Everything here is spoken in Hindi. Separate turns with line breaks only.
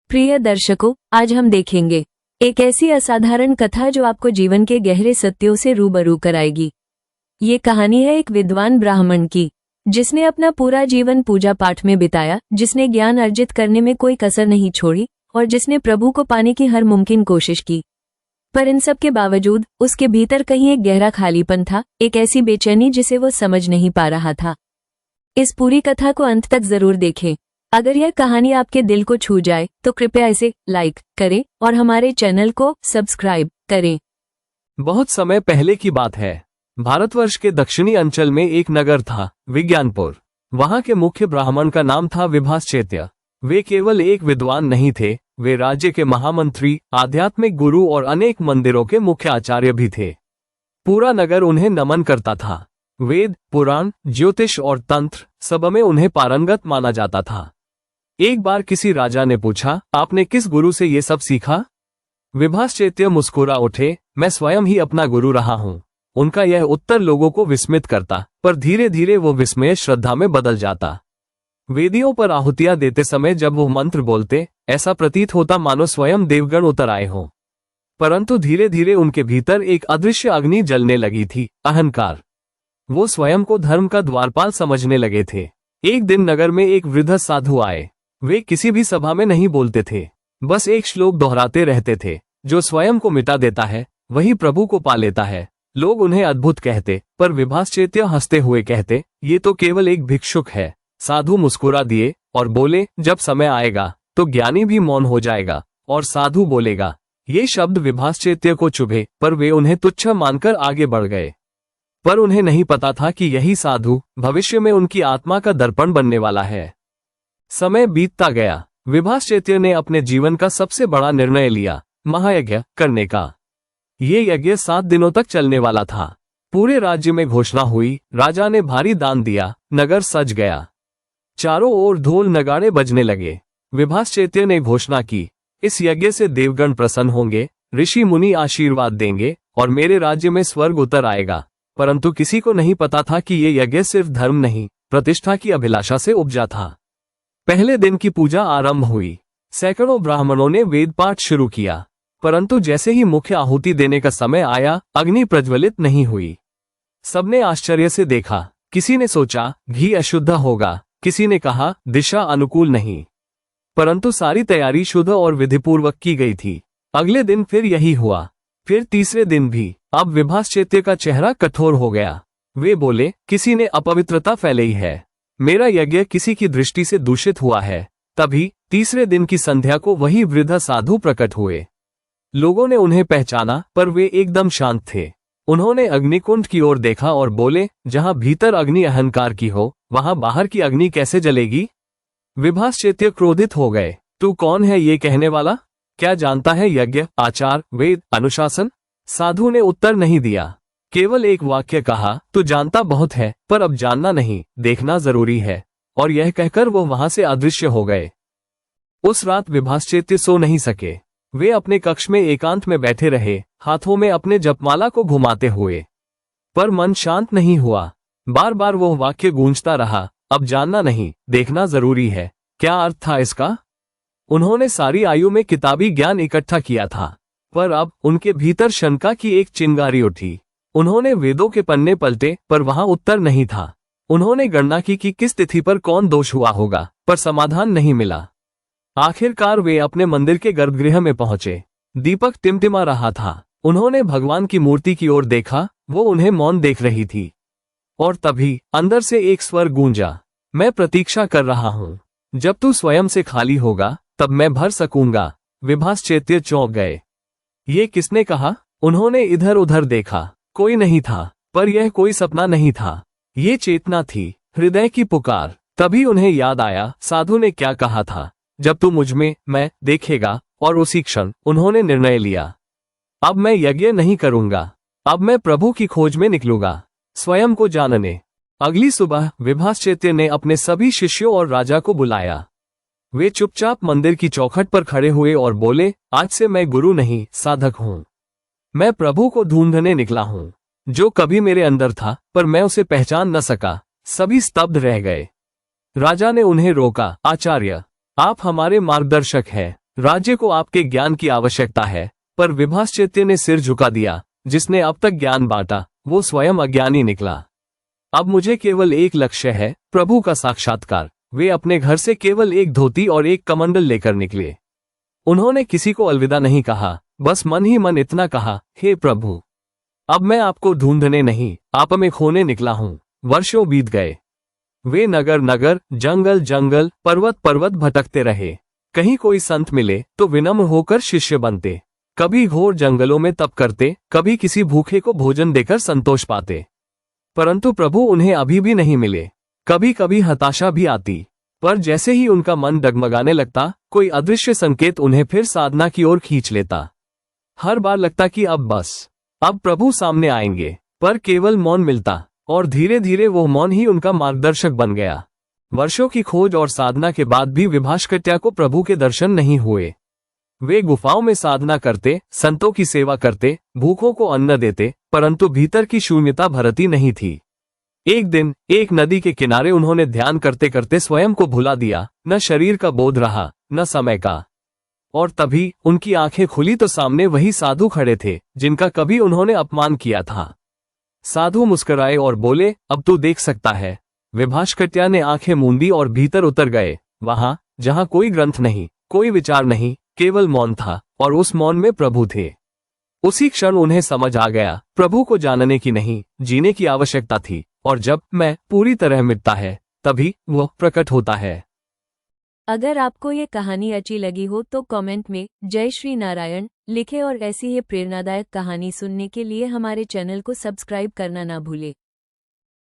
प्रिय दर्शकों, आज हम देखेंगे एक ऐसी असाधारण कथा जो आपको जीवन के गहरे सत्यों से रूबरू कराएगी। ये कहानी है एक विद्वान ब्राह्मण की, जिसने अपना पूरा जीवन पूजा पाठ में बिताया, जिसने ज्ञान अर्जित करने में कोई कसर नहीं छोड़ी और जिसने प्रभु को पाने की हर मुमकिन कोशिश की। पर इन सब के बावजूद उसके भीतर कहीं एक गहरा खालीपन था, एक ऐसी बेचैनी जिसे वो समझ नहीं पा रहा था। इस पूरी कथा को अंत तक जरूर देखें। अगर यह कहानी आपके दिल को छू जाए तो कृपया इसे लाइक करें और हमारे चैनल को सब्सक्राइब करें।
बहुत समय पहले की बात है। भारतवर्ष के दक्षिणी अंचल में एक नगर था, विज्ञानपुर। वहां के मुख्य ब्राह्मण का नाम था विभाश्चेत्य। वे केवल एक विद्वान नहीं थे, वे राज्य के महामंत्री, आध्यात्मिक गुरु और अनेक मंदिरों के मुख्य आचार्य भी थे। पूरा नगर उन्हें नमन करता था। वेद, पुराण, ज्योतिष और तंत्र सब में उन्हें पारंगत माना जाता था। एक बार किसी राजा ने पूछा, आपने किस गुरु से ये सब सीखा? विभाश्चेत्य मुस्कुरा उठे, मैं स्वयं ही अपना गुरु रहा हूँ। उनका यह उत्तर लोगों को विस्मित करता, पर धीरे धीरे वो विस्मय श्रद्धा में बदल जाता। वेदियों पर आहुतियां देते समय जब वो मंत्र बोलते, ऐसा प्रतीत होता मानो स्वयं देवगण उतर आए हों। परंतु धीरे धीरे उनके भीतर एक अदृश्य अग्नि जलने लगी थी, अहंकार। वो स्वयं को धर्म का द्वारपाल समझने लगे थे। एक दिन नगर में एक वृद्ध साधु आए। वे किसी भी सभा में नहीं बोलते थे, बस एक श्लोक दोहराते रहते थे, जो स्वयं को मिटा देता है वही प्रभु को पा लेता है। लोग उन्हें अद्भुत कहते, पर विभाश्चेत्य हंसते हुए कहते, ये तो केवल एक भिक्षुक है। साधु मुस्कुरा दिए और बोले, जब समय आएगा तो ज्ञानी भी मौन हो जाएगा और साधु बोलेगा। ये शब्द विभाश्चेत्य को चुभे, पर वे उन्हें तुच्छ मानकर आगे बढ़ गए। पर उन्हें नहीं पता था कि यही साधु भविष्य में उनकी आत्मा का दर्पण बनने वाला है। समय बीतता गया। विभाश्चेत्य ने अपने जीवन का सबसे बड़ा निर्णय लिया, महायज्ञ करने का। ये यज्ञ 7 दिनों तक चलने वाला था। पूरे राज्य में घोषणा हुई, राजा ने भारी दान दिया, नगर सज गया। चारों ओर ढोल नगाड़े बजने लगे। विभाश्चेत्य ने घोषणा की, इस यज्ञ से देवगण प्रसन्न होंगे, ऋषि मुनि आशीर्वाद देंगे और मेरे राज्य में स्वर्ग उतर आएगा। परंतु किसी को नहीं पता था कि ये यज्ञ सिर्फ धर्म नहीं, प्रतिष्ठा की अभिलाषा से उपजा था। पहले दिन की पूजा आरंभ हुई। सैकड़ों ब्राह्मणों ने वेद पाठ शुरू किया, परंतु जैसे ही मुख्य आहुति देने का समय आया, अग्नि प्रज्वलित नहीं हुई। सबने आश्चर्य से देखा। किसी ने सोचा घी अशुद्ध होगा, किसी ने कहा दिशा अनुकूल नहीं, परंतु सारी तैयारी शुद्ध और विधिपूर्वक की गई थी। अगले दिन फिर यही हुआ, फिर तीसरे दिन भी। अब विभाश्चेत्य का चेहरा कठोर हो गया। वे बोले, किसी ने अपवित्रता फैलाई है, मेरा यज्ञ किसी की दृष्टि से दूषित हुआ है। तभी तीसरे दिन की संध्या को वही वृद्ध साधु प्रकट हुए। लोगों ने उन्हें पहचाना, पर वे एकदम शांत थे। उन्होंने अग्निकुंड की ओर देखा और बोले, जहां भीतर अग्नि अहंकार की हो, वहां बाहर की अग्नि कैसे जलेगी? विभाश्चेत्य क्रोधित हो गए। तू कौन है ये कहने वाला? क्या जानता है यज्ञ, आचार, वेद, अनुशासन? साधु ने उत्तर नहीं दिया, केवल एक वाक्य कहा, तू जानता बहुत है, पर अब जानना नहीं, देखना जरूरी है। और यह कहकर वो वहां से अदृश्य हो गए। उस रात विभाश्चेत्य सो नहीं सके। वे अपने कक्ष में एकांत में बैठे रहे, हाथों में अपने जपमाला को घुमाते हुए, पर मन शांत नहीं हुआ। बार बार वो वाक्य गूंजता रहा, अब जानना नहीं, देखना जरूरी है। क्या अर्थ था इसका? उन्होंने सारी आयु में किताबी ज्ञान इकट्ठा किया था, पर अब उनके भीतर शंका की एक चिंगारी उठी। उन्होंने वेदों के पन्ने पलटे, पर वहां उत्तर नहीं था। उन्होंने गणना की कि किस तिथि पर कौन दोष हुआ होगा, पर समाधान नहीं मिला। आखिरकार वे अपने मंदिर के गर्भगृह में पहुंचे। दीपक टिमटिमा रहा था। उन्होंने भगवान की मूर्ति की ओर देखा, वो उन्हें मौन देख रही थी। और तभी अंदर से एक स्वर गूंजा, मैं प्रतीक्षा कर रहा हूं। जब तू स्वयं से खाली होगा, तब मैं भर सकूंगा। विभाश्चेत्य चौंक गए। ये किसने कहा? उन्होंने इधर उधर देखा, कोई नहीं था। पर यह कोई सपना नहीं था, ये चेतना थी, हृदय की पुकार। तभी उन्हें याद आया, साधु ने क्या कहा था, जब तू मुझ में मैं देखेगा। और उसी क्षण उन्होंने निर्णय लिया, अब मैं यज्ञ नहीं करूंगा, अब मैं प्रभु की खोज में निकलूंगा, स्वयं को जानने। अगली सुबह विभाश्चेत्य ने अपने सभी शिष्यों और राजा को बुलाया। वे चुपचाप मंदिर की चौखट पर खड़े हुए और बोले, आज से मैं गुरु नहीं, साधक हूँ। मैं प्रभु को ढूंढने निकला हूँ, जो कभी मेरे अंदर था, पर मैं उसे पहचान न सका। सभी स्तब्ध रह गए। राजा ने उन्हें रोका, आचार्य, आप हमारे मार्गदर्शक हैं, राज्य को आपके ज्ञान की आवश्यकता है। पर विभाश्चैत्य ने सिर झुका दिया। जिसने अब तक ज्ञान बांटा वो स्वयं अज्ञानी निकला। अब मुझे केवल एक लक्ष्य है, प्रभु का साक्षात्कार। वे अपने घर से केवल एक धोती और एक कमंडल लेकर निकले। उन्होंने किसी को अलविदा नहीं कहा, बस मन ही मन इतना कहा, हे प्रभु, अब मैं आपको ढूंढने नहीं, आप में खोने निकला हूं। वर्षों बीत गए। वे नगर नगर, जंगल जंगल, पर्वत पर्वत भटकते रहे। कहीं कोई संत मिले तो विनम्र होकर शिष्य बनते। कभी घोर जंगलों में तप करते, कभी किसी भूखे को भोजन देकर संतोष पाते। परंतु प्रभु उन्हें अभी भी नहीं मिले। कभी कभी हताशा भी आती, पर जैसे ही उनका मन डगमगाने लगता, कोई अदृश्य संकेत उन्हें फिर साधना की ओर खींच लेता। हर बार लगता कि अब प्रभु सामने आएंगे, पर केवल मौन मिलता, और धीरे धीरे वो मौन ही उनका मार्गदर्शक बन गया। वर्षों की खोज और साधना के बाद भी विभाश्चैत्य को प्रभु के दर्शन नहीं हुए। वे गुफाओं में साधना करते, संतों की सेवा करते, भूखों को अन्न देते, परंतु भीतर की शून्यता भरती नहीं थी। एक दिन एक नदी के किनारे उन्होंने ध्यान करते करते स्वयं को भुला दिया। न शरीर का बोध रहा, न समय का। और तभी उनकी आंखें खुली तो सामने वही साधु खड़े थे जिनका कभी उन्होंने अपमान किया था। साधु मुस्कुराए और बोले, अब तू देख सकता है। विभाश्चैत्य ने आंखें मूंदी और भीतर उतर गए। वहां जहां कोई ग्रंथ नहीं, कोई विचार नहीं, केवल मौन था, और उस मौन में प्रभु थे। उसी क्षण उन्हें समझ आ गया, प्रभु को जानने की नहीं, जीने की आवश्यकता थी। और जब मैं पूरी तरह मिटता है, तभी वह प्रकट होता है।
अगर आपको ये कहानी अच्छी लगी हो तो कमेंट में जय श्री नारायण लिखें और ऐसी ही प्रेरणादायक कहानी सुनने के लिए हमारे चैनल को सब्सक्राइब करना ना भूलें।